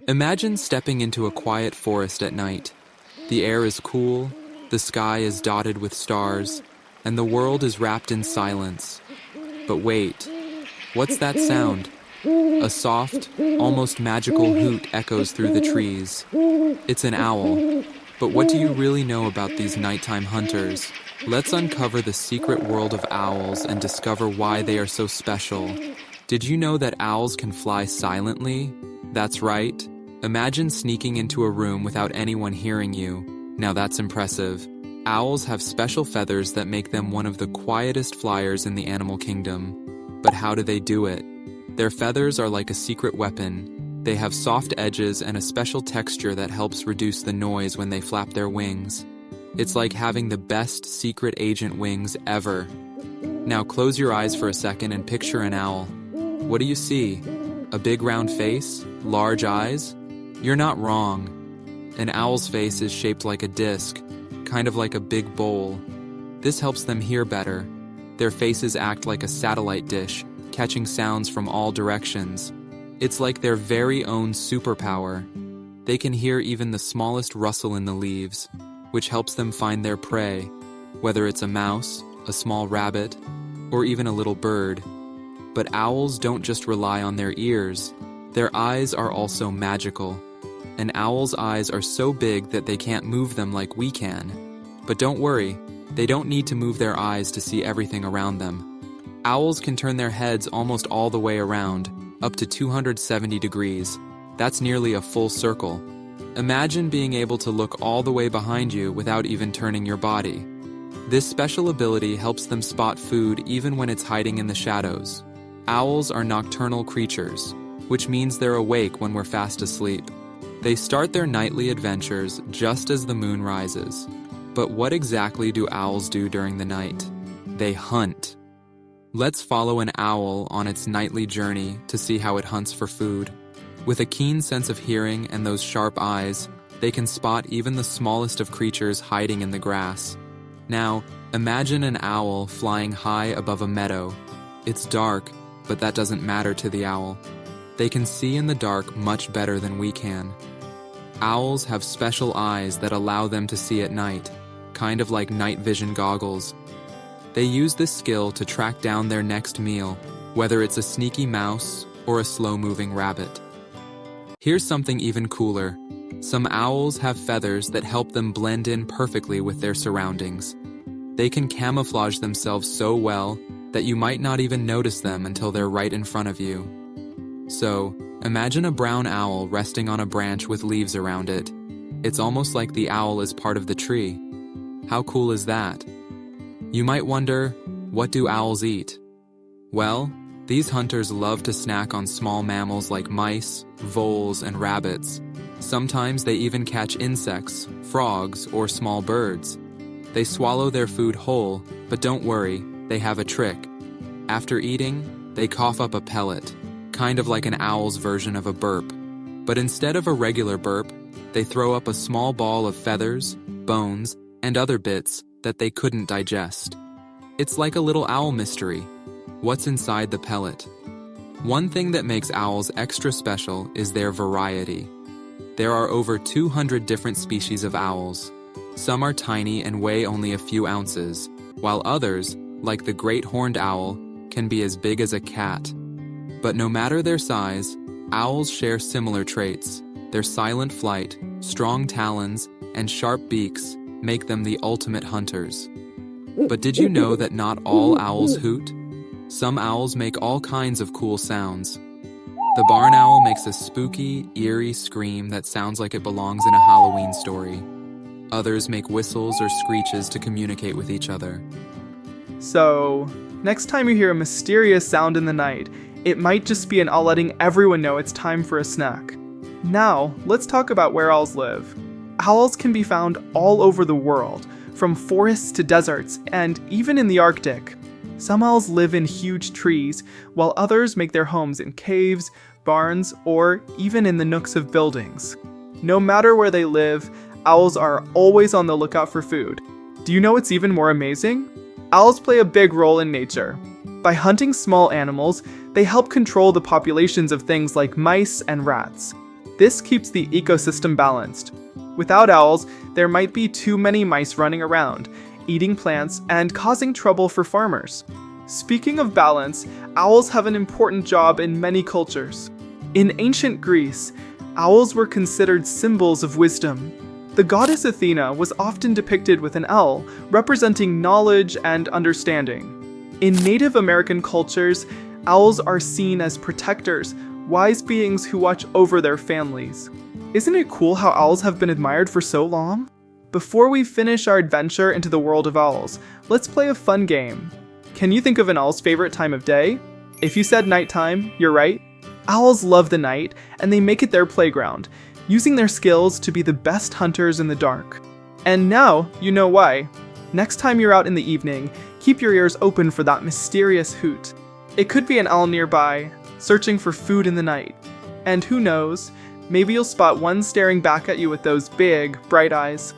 Imagine stepping into a quiet forest at night. The air is cool, the sky is dotted with stars, and the world is wrapped in silence. But wait, what's that sound? A soft, almost magical hoot echoes through the trees. It's an owl. But what do you really know about these nighttime hunters? Let's uncover the secret world of owls and discover why they are so special. Did you know that owls can fly silently? That's right. Imagine sneaking into a room without anyone hearing you. Now that's impressive. Owls have special feathers that make them one of the quietest flyers in the animal kingdom. But how do they do it? Their feathers are like a secret weapon. They have soft edges and a special texture that helps reduce the noise when they flap their wings. It's like having the best secret agent wings ever. Now close your eyes for a second and picture an owl. What do you see? A big round face? Large eyes? You're not wrong. An owl's face is shaped like a disc, kind of like a big bowl. This helps them hear better. Their faces act like a satellite dish, catching sounds from all directions. It's like their very own superpower. They can hear even the smallest rustle in the leaves, which helps them find their prey, whether it's a mouse, a small rabbit, or even a little bird. But owls don't just rely on their ears. Their eyes are also magical. An owl's eyes are so big that they can't move them like we can. But don't worry, they don't need to move their eyes to see everything around them. Owls can turn their heads almost all the way around, up to 270 degrees. That's nearly a full circle. Imagine being able to look all the way behind you without even turning your body. This special ability helps them spot food even when it's hiding in the shadows. Owls are nocturnal creatures, which means they're awake when we're fast asleep. They start their nightly adventures just as the moon rises. But what exactly do owls do during the night? They hunt. Let's follow an owl on its nightly journey to see how it hunts for food. With a keen sense of hearing and those sharp eyes, they can spot even the smallest of creatures hiding in the grass. Now, imagine an owl flying high above a meadow. It's dark, but that doesn't matter to the owl. They can see in the dark much better than we can. Owls have special eyes that allow them to see at night, kind of like night vision goggles. They use this skill to track down their next meal, whether it's a sneaky mouse or a slow-moving rabbit. Here's something even cooler. Some owls have feathers that help them blend in perfectly with their surroundings. They can camouflage themselves so well that you might not even notice them until they're right in front of you. So, imagine a brown owl resting on a branch with leaves around it. It's almost like the owl is part of the tree. How cool is that? You might wonder, what do owls eat? Well, these hunters love to snack on small mammals like mice, voles, and rabbits. Sometimes they even catch insects, frogs, or small birds. They swallow their food whole, but don't worry, they have a trick. After eating, they cough up a pellet, kind of like an owl's version of a burp. But instead of a regular burp, they throw up a small ball of feathers, bones, and other bits that they couldn't digest. It's like a little owl mystery. What's inside the pellet? One thing that makes owls extra special is their variety. There are over 200 different species of owls. Some are tiny and weigh only a few ounces, while others, like the great horned owl, can be as big as a cat. But no matter their size, owls share similar traits. Their silent flight, strong talons, and sharp beaks make them the ultimate hunters. But did you know that not all owls hoot? Some owls make all kinds of cool sounds. The barn owl makes a spooky, eerie scream that sounds like it belongs in a Halloween story. Others make whistles or screeches to communicate with each other. So, next time you hear a mysterious sound in the night, it might just be an owl letting everyone know it's time for a snack. Now, let's talk about where owls live. Owls can be found all over the world, from forests to deserts, and even in the Arctic. Some owls live in huge trees, while others make their homes in caves, barns, or even in the nooks of buildings. No matter where they live, owls are always on the lookout for food. Do you know what's even more amazing? Owls play a big role in nature. By hunting small animals, they help control the populations of things like mice and rats. This keeps the ecosystem balanced. Without owls, there might be too many mice running around, eating plants and causing trouble for farmers. Speaking of balance, owls have an important job in many cultures. In ancient Greece, owls were considered symbols of wisdom. The goddess Athena was often depicted with an owl, representing knowledge and understanding. In Native American cultures, owls are seen as protectors, wise beings who watch over their families. Isn't it cool how owls have been admired for so long? Before we finish our adventure into the world of owls, let's play a fun game. Can you think of an owl's favorite time of day? If you said nighttime, you're right. Owls love the night, and they make it their playground, using their skills to be the best hunters in the dark. And now, you know why. Next time you're out in the evening, keep your ears open for that mysterious hoot. It could be an owl nearby, searching for food in the night. And who knows, maybe you'll spot one staring back at you with those big, bright eyes.